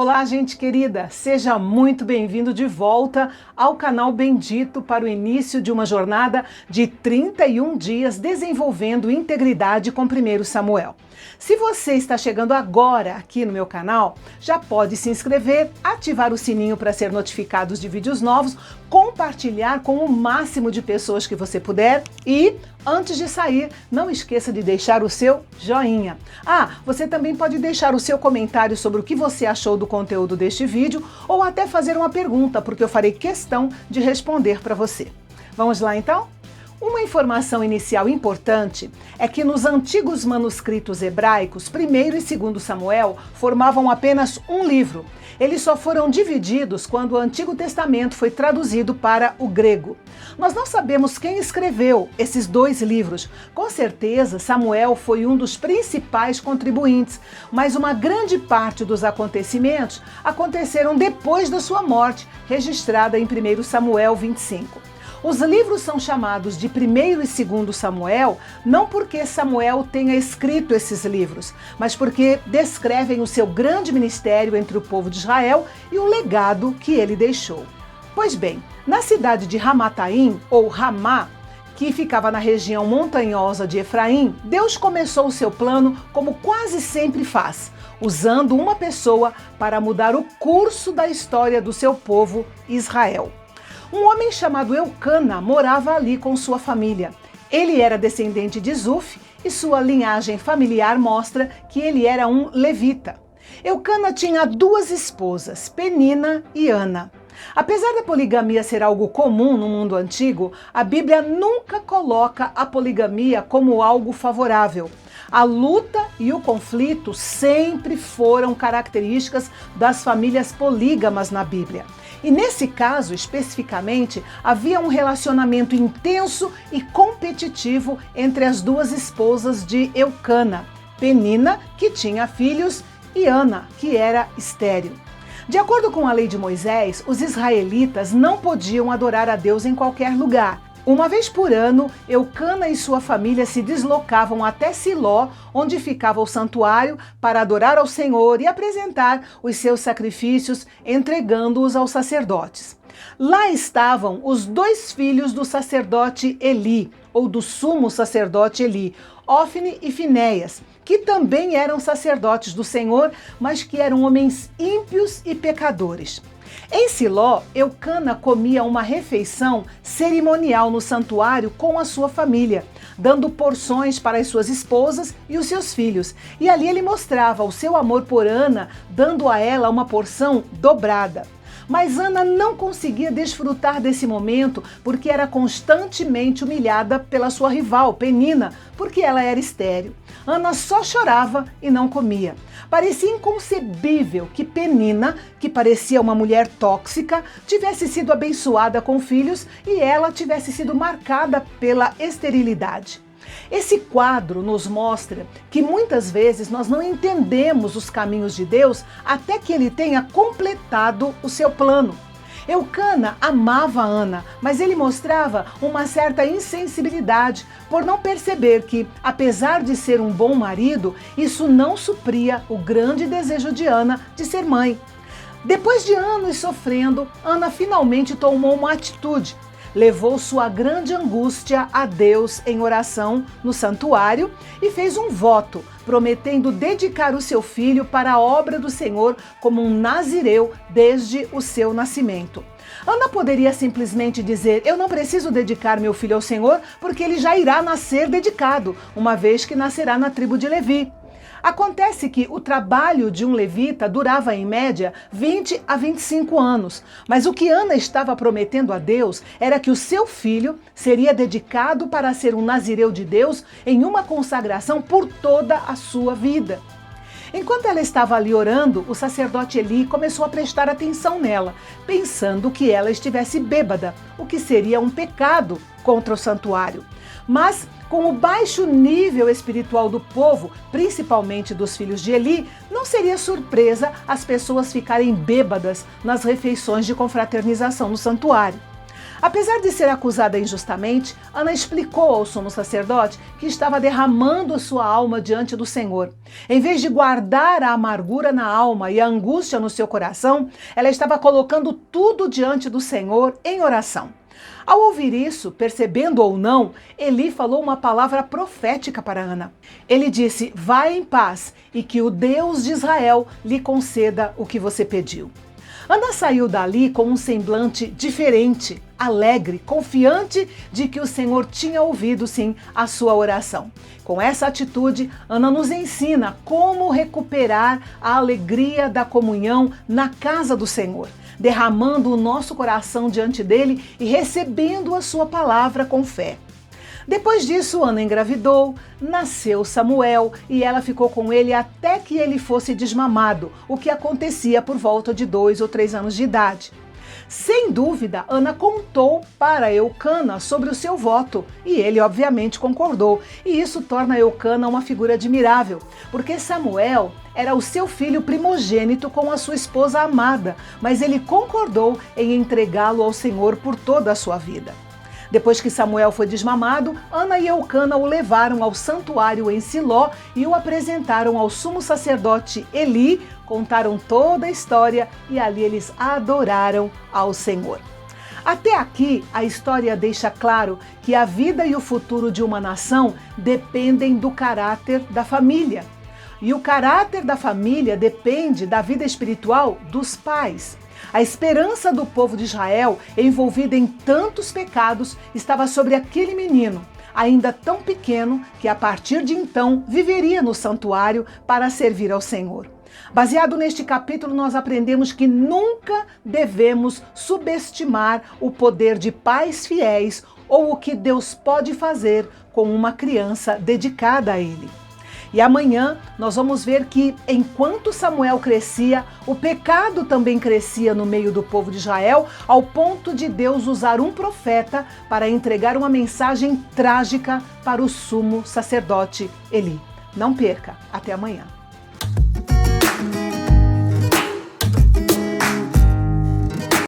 Olá, gente querida! Seja muito bem-vindo de volta ao canal Bendito para o início de uma jornada de 31 dias desenvolvendo integridade com 1 Samuel. Se você está chegando agora aqui no meu canal, já pode se inscrever, ativar o sininho para ser notificado de vídeos novos, compartilhar com o máximo de pessoas que você puder e, antes de sair, não esqueça de deixar o seu joinha. Você também pode deixar o seu comentário sobre o que você achou do conteúdo deste vídeo ou até fazer uma pergunta, porque eu farei questão de responder para você. Vamos lá então? Uma informação inicial importante é que nos antigos manuscritos hebraicos, 1º e 2º Samuel formavam apenas um livro. Eles só foram divididos quando o Antigo Testamento foi traduzido para o grego. Nós não sabemos quem escreveu esses dois livros. Com certeza, Samuel foi um dos principais contribuintes, mas uma grande parte dos acontecimentos aconteceram depois da sua morte, registrada em 1 Samuel 25. Os livros são chamados de 1º e 2º Samuel, não porque Samuel tenha escrito esses livros, mas porque descrevem o seu grande ministério entre o povo de Israel e o legado que ele deixou. Pois bem, na cidade de Ramataim, ou Ramá, que ficava na região montanhosa de Efraim, Deus começou o seu plano como quase sempre faz, usando uma pessoa para mudar o curso da história do seu povo, Israel. Um homem chamado Eucana morava ali com sua família. Ele era descendente de Zuf e sua linhagem familiar mostra que ele era um levita. Eucana tinha duas esposas, Penina e Ana. Apesar da poligamia ser algo comum no mundo antigo, a Bíblia nunca coloca a poligamia como algo favorável. A luta e o conflito sempre foram características das famílias polígamas na Bíblia. E nesse caso, especificamente, havia um relacionamento intenso e competitivo entre as duas esposas de Eucana, Penina, que tinha filhos, e Ana, que era estéril. De acordo com a lei de Moisés, os israelitas não podiam adorar a Deus em qualquer lugar. Uma vez por ano, Eucana e sua família se deslocavam até Siló, onde ficava o santuário, para adorar ao Senhor e apresentar os seus sacrifícios, entregando-os aos sacerdotes. Lá estavam os dois filhos do sacerdote Eli, ou do sumo sacerdote Eli, Ofne e Finéias, que também eram sacerdotes do Senhor, mas que eram homens ímpios e pecadores. Em Siló, Eucana comia uma refeição cerimonial no santuário com a sua família, dando porções para as suas esposas e os seus filhos. E ali ele mostrava o seu amor por Ana, dando a ela uma porção dobrada. Mas Ana não conseguia desfrutar desse momento porque era constantemente humilhada pela sua rival, Penina, porque ela era estéril. Ana só chorava e não comia. Parecia inconcebível que Penina, que parecia uma mulher tóxica, tivesse sido abençoada com filhos e ela tivesse sido marcada pela esterilidade. Esse quadro nos mostra que muitas vezes nós não entendemos os caminhos de Deus até que ele tenha completado o seu plano. Eucana amava Ana, mas ele mostrava uma certa insensibilidade por não perceber que, apesar de ser um bom marido, isso não supria o grande desejo de Ana de ser mãe. Depois de anos sofrendo, Ana finalmente tomou uma atitude. Levou sua grande angústia a Deus em oração no santuário e fez um voto, prometendo dedicar o seu filho para a obra do Senhor como um nazireu desde o seu nascimento. Ana poderia simplesmente dizer: eu não preciso dedicar meu filho ao Senhor porque ele já irá nascer dedicado, uma vez que nascerá na tribo de Levi. Acontece que o trabalho de um levita durava em média 20 a 25 anos, mas o que Ana estava prometendo a Deus era que o seu filho seria dedicado para ser um nazireu de Deus em uma consagração por toda a sua vida. Enquanto ela estava ali orando, o sacerdote Eli começou a prestar atenção nela, pensando que ela estivesse bêbada, o que seria um pecado contra o santuário. Mas, com o baixo nível espiritual do povo, principalmente dos filhos de Eli, não seria surpresa as pessoas ficarem bêbadas nas refeições de confraternização no santuário. Apesar de ser acusada injustamente, Ana explicou ao sumo sacerdote que estava derramando sua alma diante do Senhor. Em vez de guardar a amargura na alma e a angústia no seu coração, ela estava colocando tudo diante do Senhor em oração. Ao ouvir isso, percebendo ou não, Eli falou uma palavra profética para Ana. Ele disse: "Vá em paz e que o Deus de Israel lhe conceda o que você pediu." Ana saiu dali com um semblante diferente, alegre, confiante de que o Senhor tinha ouvido sim a sua oração. Com essa atitude, Ana nos ensina como recuperar a alegria da comunhão na casa do Senhor, derramando o nosso coração diante dele e recebendo a sua palavra com fé. Depois disso, Ana engravidou, nasceu Samuel e ela ficou com ele até que ele fosse desmamado, o que acontecia por volta de 2 ou 3 anos de idade. Sem dúvida, Ana contou para Eucana sobre o seu voto e ele obviamente concordou. E isso torna Eucana uma figura admirável, porque Samuel era o seu filho primogênito com a sua esposa amada, mas ele concordou em entregá-lo ao Senhor por toda a sua vida. Depois que Samuel foi desmamado, Ana e Eucana o levaram ao santuário em Siló e o apresentaram ao sumo sacerdote Eli, contaram toda a história e ali eles adoraram ao Senhor. Até aqui, a história deixa claro que a vida e o futuro de uma nação dependem do caráter da família. E o caráter da família depende da vida espiritual dos pais. A esperança do povo de Israel, envolvida em tantos pecados, estava sobre aquele menino, ainda tão pequeno, que a partir de então viveria no santuário para servir ao Senhor. Baseado neste capítulo, nós aprendemos que nunca devemos subestimar o poder de pais fiéis ou o que Deus pode fazer com uma criança dedicada a Ele. E amanhã nós vamos ver que, enquanto Samuel crescia, o pecado também crescia no meio do povo de Israel, ao ponto de Deus usar um profeta para entregar uma mensagem trágica para o sumo sacerdote Eli. Não perca, até amanhã.